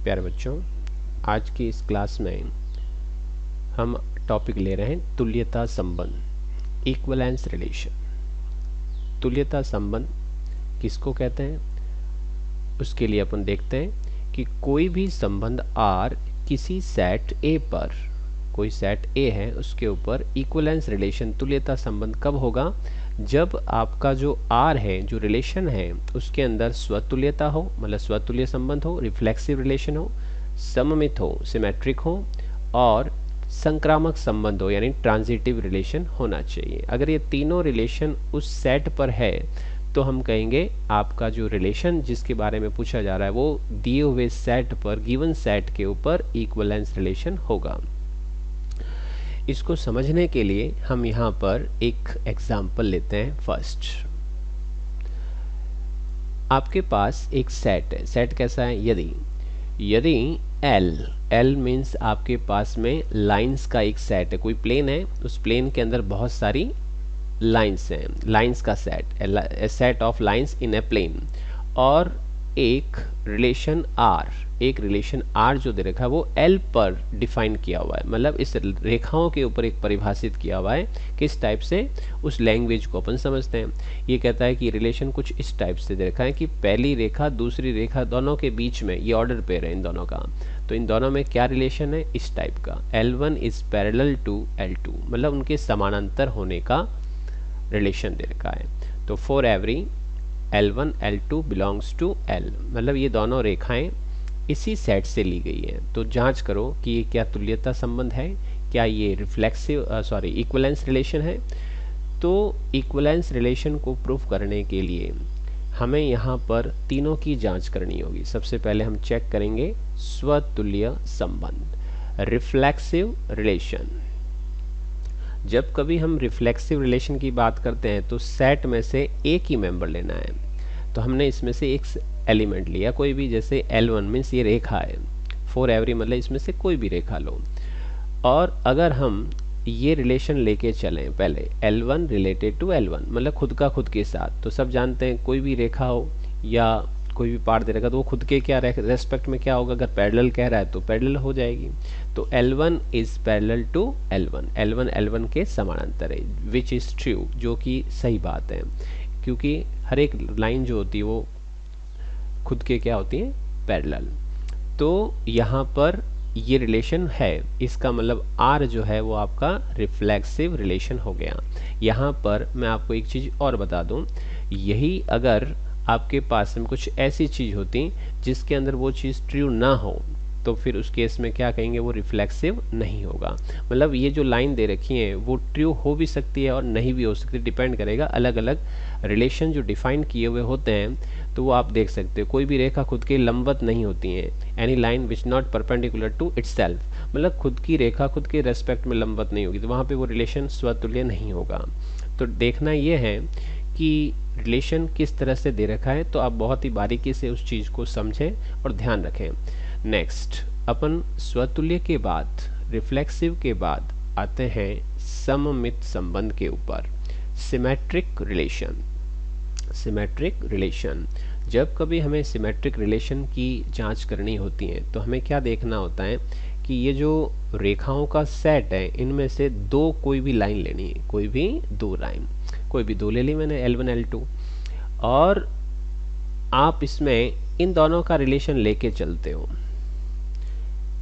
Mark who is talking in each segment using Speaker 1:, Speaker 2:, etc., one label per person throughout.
Speaker 1: प्यारे बच्चों, आज की इस क्लास में हम टॉपिक ले रहे हैं तुल्यता संबंध, इक्विवेलेंस रिलेशन। तुल्यता संबंध किसको कहते हैं, उसके लिए अपन देखते हैं कि कोई भी संबंध R किसी सेट A पर, कोई सेट A है उसके ऊपर इक्विवेलेंस रिलेशन तुल्यता संबंध कब होगा, जब आपका जो R है, जो रिलेशन है, उसके अंदर स्वतुल्यता हो, मतलब स्वतुल्य संबंध हो, रिफ्लेक्सिव रिलेशन हो, सममित हो, सिमेट्रिक हो, और संक्रामक संबंध हो, यानी ट्रांजिटिव रिलेशन होना चाहिए। अगर ये तीनों रिलेशन उस सेट पर है तो हम कहेंगे आपका जो रिलेशन जिसके बारे में पूछा जा रहा है वो दिए हुए सेट पर, गिवन सेट के ऊपर इक्विवेलेंस रिलेशन होगा। इसको समझने के लिए हम यहाँ पर एक एग्जाम्पल लेते हैं। फर्स्ट, आपके पास एक सेट है। सेट कैसा है, यदि L मीन्स आपके पास में लाइंस का एक सेट है, कोई प्लेन है, उस प्लेन के अंदर बहुत सारी लाइंस हैं, लाइंस का set, set of lines in a plane, और एक रिलेशन R जो दे रखा है वो L पर डिफाइन किया हुआ है, मतलब इस रेखाओं के ऊपर एक परिभाषित किया हुआ है। किस टाइप से, उस लैंग्वेज को अपन समझते हैं। ये कहता है कि रिलेशन कुछ इस टाइप से दे रखा है कि पहली रेखा दूसरी रेखा दोनों के बीच में, ये ऑर्डर पेयर है इन दोनों का, तो इन दोनों में क्या रिलेशन है, इस टाइप का। L1 is parallel to L2, मतलब उनके समानांतर होने का रिलेशन दे रखा है। तो for every L1 L2 belongs to L, मतलब ये दोनों रेखाएं इसी सेट से ली गई है। तो जांच करो कि ये क्या तुल्यता संबंध है, क्या ये इक्विवेलेंस रिलेशन है। तो इक्विवेलेंस रिलेशन को प्रूफ करने के लिए हमें यहाँ पर तीनों की जांच करनी होगी। सबसे पहले हम चेक करेंगे स्वतुल्य संबंध, रिफ्लेक्सिव रिलेशन। जब कभी हम रिफ्लेक्सिव रिलेशन की बात करते हैं तो सेट में से एक ही मेंबर लेना है। तो हमने इसमें से एक एलिमेंट लिया कोई भी, जैसे L1 मीन्स ये रेखा है, फॉर एवरी मतलब इसमें से कोई भी रेखा लो। और अगर हम ये रिलेशन लेके चलें, पहले L1 रिलेटेड टू L1, मतलब खुद का खुद के साथ, तो सब जानते हैं कोई भी रेखा हो या कोई भी पार्ट दे रखा तो वो खुद के क्या रेस्पेक्ट में क्या होगा, अगर पैरेलल कह रहा है तो पैरेलल हो जाएगी। तो L1 is parallel to L1, L1 के समानांतर है, विच इज ट्रू, जो कि सही बात है, क्योंकि हर एक लाइन जो होती है वो खुद के क्या होती है, पैरेलल। तो यहाँ पर ये रिलेशन है, इसका मतलब R जो है वो आपका रिफ्लेक्सिव रिलेशन हो गया। यहाँ पर मैं आपको एक चीज और बता दूं, यही अगर आपके पास में कुछ ऐसी चीज होती जिसके अंदर वो चीज ट्रू ना हो तो फिर उस केस में क्या कहेंगे, वो रिफ्लेक्सिव नहीं होगा। मतलब ये जो लाइन दे रखी है वो ट्रू हो भी सकती है और नहीं भी हो सकती, डिपेंड करेगा। अलग अलग रिलेशन जो डिफाइन किए हुए होते हैं तो वो आप देख सकते हो। कोई भी रेखा खुद के लंबवत नहीं होती है, any line which not perpendicular to itself, मतलब खुद की रेखा खुद के रेस्पेक्ट में लंबवत नहीं होगी, तो वहां पे वो रिलेशन स्वतुल्य नहीं होगा। तो देखना ये है कि रिलेशन किस तरह से दे रखा है, तो आप बहुत ही बारीकी से उस चीज को समझें और ध्यान रखें। नेक्स्ट, अपन स्वतुल्य के बाद, रिफ्लेक्सिव के बाद आते हैं सममित संबंध के ऊपर, सिमेट्रिक रिलेशन। सिमेट्रिक रिलेशन, जब कभी हमें सिमेट्रिक रिलेशन की जांच करनी होती है तो हमें क्या देखना होता है कि ये जो रेखाओं का सेट है इनमें से दो कोई भी लाइन लेनी है, कोई भी दो लाइन, कोई भी दो ले ली मैंने, L1 L2, और आप इसमें इन दोनों का रिलेशन लेके चलते हो।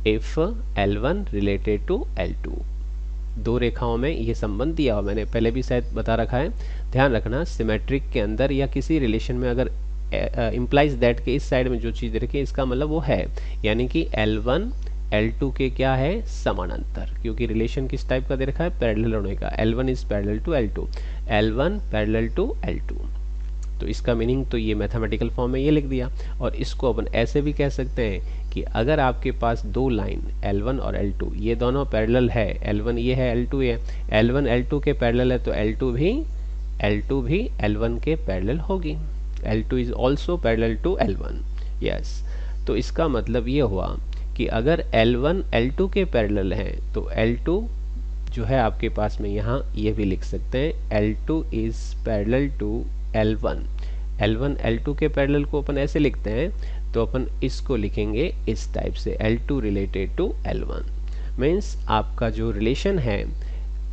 Speaker 1: If L1 related to L2, दो रेखाओं में ये संबंध दिया हुआ, मैंने पहले भी शायद बता रखा है, ध्यान रखना। सिमेट्रिक के अंदर या किसी रिलेशन में अगर इम्प्लाइज दैट के इस साइड में जो चीज रखी है इसका मतलब वो है, यानी कि L1 L2 के क्या है, समानांतर, क्योंकि रिलेशन किस टाइप का दे रखा है, पैरेलल होने का। L1 is parallel to L2, L1 parallel to L2। तो इसका मीनिंग तो ये मैथमेटिकल फॉर्म में ये लिख दिया। और इसको अपन ऐसे भी कह सकते हैं कि अगर आपके पास दो लाइन L1 और L2 ये दोनों पैरेलल है, L1 ये है, L2 ये, L1 L2 के पैरेलल है, तो L2 भी L1 के पैरेलल होगी। L2 is also parallel to L1, yes. तो इसका मतलब ये हुआ कि अगर L1 L2 के पैरेलल है तो L2 जो है आपके पास में यहाँ ये भी लिख सकते हैं, L2 is parallel to L1। L1 L2 के पैरेलल को अपन ऐसे लिखते हैं, तो अपन इसको लिखेंगे इस टाइप से, L2 related to L1। Means आपका जो रिलेशन है,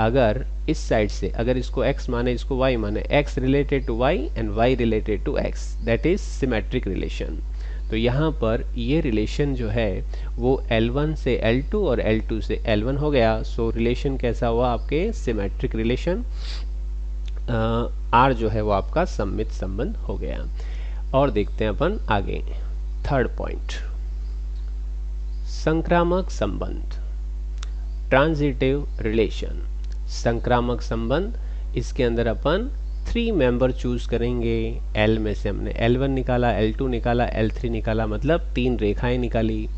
Speaker 1: अगर इस साइड से अगर इसको x माने इसको y माने, x related to y and y related to x, that is symmetric relation. तो यहाँ पर ये रिलेशन जो है वो L1 से L2 और L2 से L1 हो गया। सो रिलेशन कैसा हुआ आपके, सिमेट्रिक रिलेशन। R जो है वो आपका सममित संबंध हो गया। और देखते हैं अपन आगे, थर्ड पॉइंट, संक्रामक संबंध, ट्रांजिटिव रिलेशन। संक्रामक संबंध, इसके अंदर अपन 3 मेंबर चूज करेंगे। L में से हमने L1 निकाला, L2 निकाला, L3 निकाला, मतलब 3 रेखाएं निकाली।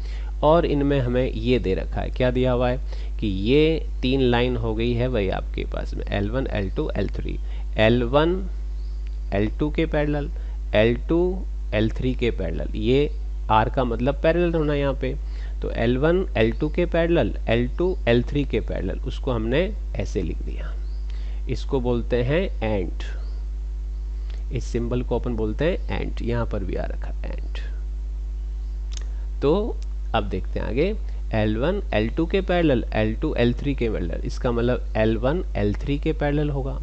Speaker 1: और इनमें हमें ये दे रखा है, क्या दिया हुआ है कि ये 3 लाइन हो गई है वही आपके पास में L1 L2 L3, L1 L2 के पैरेलल, L2 L3 के पैरेलल। ये R का मतलब पैरेलल होना यहाँ पे। तो L1 L2 के पैरेलल, L2 L3 के पैरेलल, उसको हमने ऐसे लिख दिया। इसको बोलते हैं एंड। इस सिंबल को अपन बोलते हैं एंड। यहाँ पर भी आ रखा एंड। तो अब देखते हैं आगे, L1 L2 के पैरेलल, L2 L3 के पैरेलल। इसका मतलब L1 L3 के पैरेलल होगा,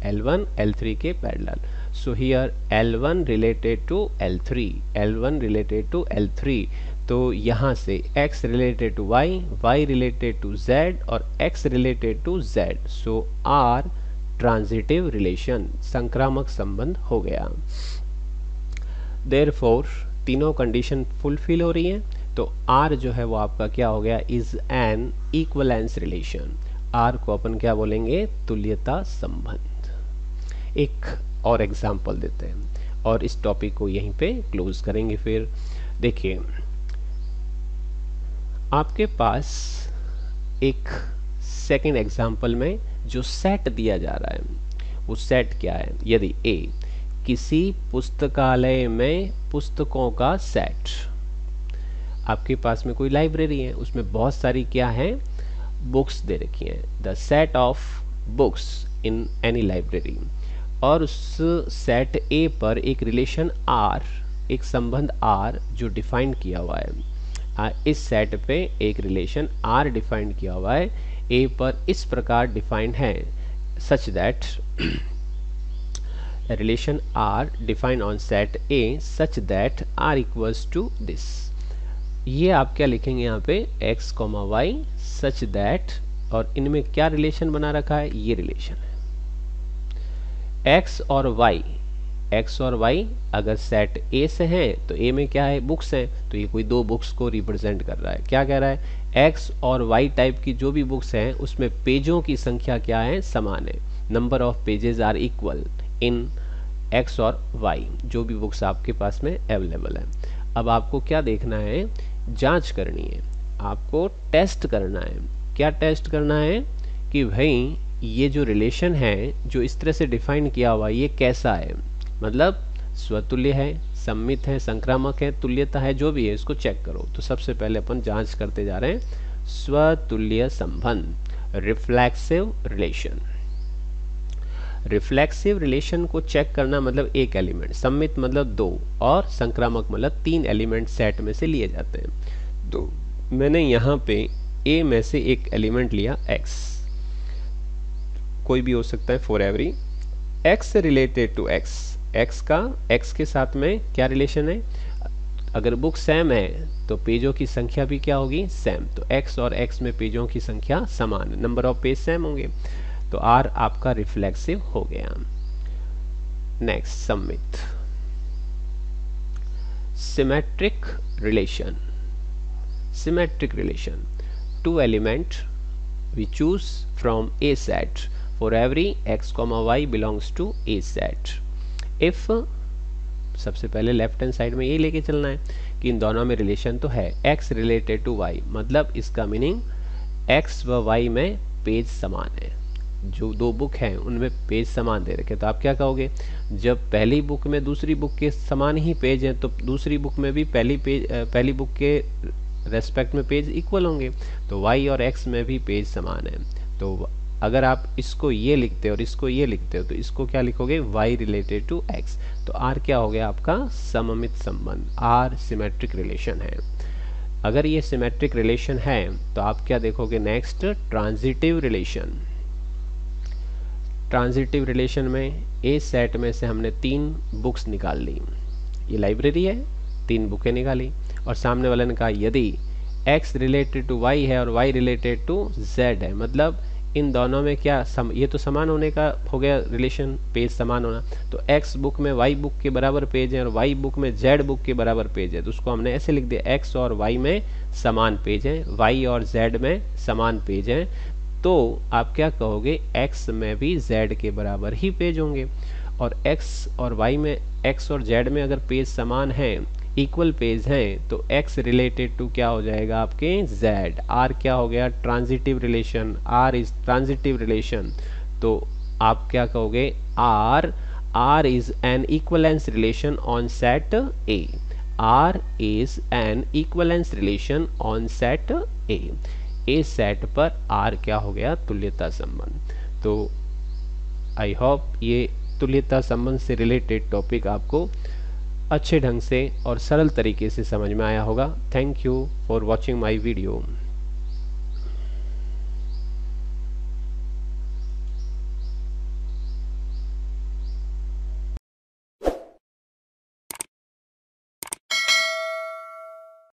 Speaker 1: L1 L3 के पैरेलल। So here L1 related to L3, L1 related to L3। तो यहाँ से x related to y, y related to z और x related to z। So R transitive relation, संक्रामक संबंध हो गया। देयरफॉर तीनों कंडीशन फुलफिल हो रही हैं, तो R जो है वो आपका क्या हो गया, is an equivalence relation. R को अपन क्या बोलेंगे, तुल्यता संबंध। एक और एग्जाम्पल देते हैं और इस टॉपिक को यहीं पे क्लोज करेंगे। फिर देखिए, आपके पास एक सेकंड एग्जाम्पल में जो सेट दिया जा रहा है वो सेट क्या है। यदि A किसी पुस्तकालय में पुस्तकों का सेट, आपके पास में कोई लाइब्रेरी है, उसमें बहुत सारी क्या है, बुक्स दे रखी हैं, the set of books in any library. और उस सेट A पर एक रिलेशन R, एक संबंध R जो डिफाइन किया हुआ है। इस सेट पे एक रिलेशन R डिफाइन किया हुआ है, A पर इस प्रकार डिफाइंड है, such that relation R defined on set A such that R equals to this. ये आप क्या लिखेंगे यहाँ पे, x, y सच दैट, और इनमें क्या रिलेशन बना रखा है, ये रिलेशन है x और y अगर सेट A से है तो A में क्या है, बुक्स हैं, तो ये कोई 2 बुक्स को रिप्रेजेंट कर रहा है। क्या कह रहा है, x और y टाइप की जो भी बुक्स हैं उसमें पेजों की संख्या क्या है, समान है। Number of pages are equal in x और y, जो भी बुक्स आपके पास में अवेलेबल है। अब आपको क्या देखना है, जांच करनी है, आपको टेस्ट करना है। क्या टेस्ट करना है कि भाई ये जो रिलेशन है जो इस तरह से डिफाइन किया हुआ ये कैसा है, मतलब स्वतुल्य है, सम्मित है, संक्रामक है, तुल्यता है, जो भी है इसको चेक करो। तो सबसे पहले अपन जांच करते जा रहे हैं स्वतुल्य संबंध, रिफ्लेक्सिव रिलेशन। रिफ्लेक्सिव रिलेशन को चेक करना मतलब एक एलिमेंट, सम्मित मतलब 2 और संक्रामक मतलब 3 एलिमेंट सेट में से लिए जाते हैं। तो मैंने यहाँ पे A में से एक एलिमेंट लिया x, कोई भी हो सकता है for every x related to x, x का x के साथ में क्या रिलेशन है, अगर बुक सेम है तो पेजों की संख्या भी क्या होगी, सेम। तो x और x में पेजों की संख्या समान है, नंबर ऑफ पेज सेम होंगे, तो R आपका रिफ्लेक्सिव हो गया। Next, summit, symmetric relation. Symmetric relation, 2 element we choose from A set for every x, y belongs to A set if, सबसे पहले लेफ्ट हैंड साइड में ये लेके चलना है कि इन दोनों में रिलेशन तो है, x रिलेटेड टू y, मतलब इसका मीनिंग x व y में पेज समान है। जो 2 बुक हैं उनमें पेज समान दे रखे, तो आप क्या कहोगे, जब पहली बुक में दूसरी बुक के समान ही पेज हैं तो दूसरी बुक में भी पहली बुक के रेस्पेक्ट में पेज इक्वल होंगे, तो y और x में भी पेज समान है। तो अगर आप इसको ये लिखते हो और इसको ये लिखते हो तो इसको क्या लिखोगे, y रिलेटेड टू x। तो r क्या हो गया आपका, सममित संबंध, r सिमेट्रिक रिलेशन है। अगर ये सिमेट्रिक रिलेशन है तो आप क्या देखोगे next, transitive relation. Transitive relation में ए सेट में से हमने 3 बुक्स निकाल ली, ये लाइब्रेरी है, 3 बुकें निकाली और सामने वाले ने कहा यदि x रिलेटेड टू y है और y रिलेटेड टू z है, मतलब इन दोनों में क्या ये तो समान होने का हो गया रिलेशन, पेज समान होना, तो x बुक में y बुक के बराबर पेज है और y बुक में z बुक के बराबर पेज है, तो उसको हमने ऐसे लिख दिया, x और y में समान पेज है, y और z में समान पेज है, तो आप क्या कहोगे, x में भी z के बराबर ही पेज होंगे। और x और y में, x और z में अगर पेज समान है, इक्वल पेज हैं, तो x रिलेटेड टू क्या हो जाएगा आपके, z। r क्या हो गया, transitive relation, r is transitive relation, तो आप क्या कहोगे, r is an equivalence relation on set a। r is an equivalence relation on set a set पर r क्या हो गया, तुल्यता संबंध। तो आई होप ये तुल्यता संबंध से रिलेटेड टॉपिक आपको अच्छे ढंग से और सरल तरीके से समझ में आया होगा। Thank you for watching my video.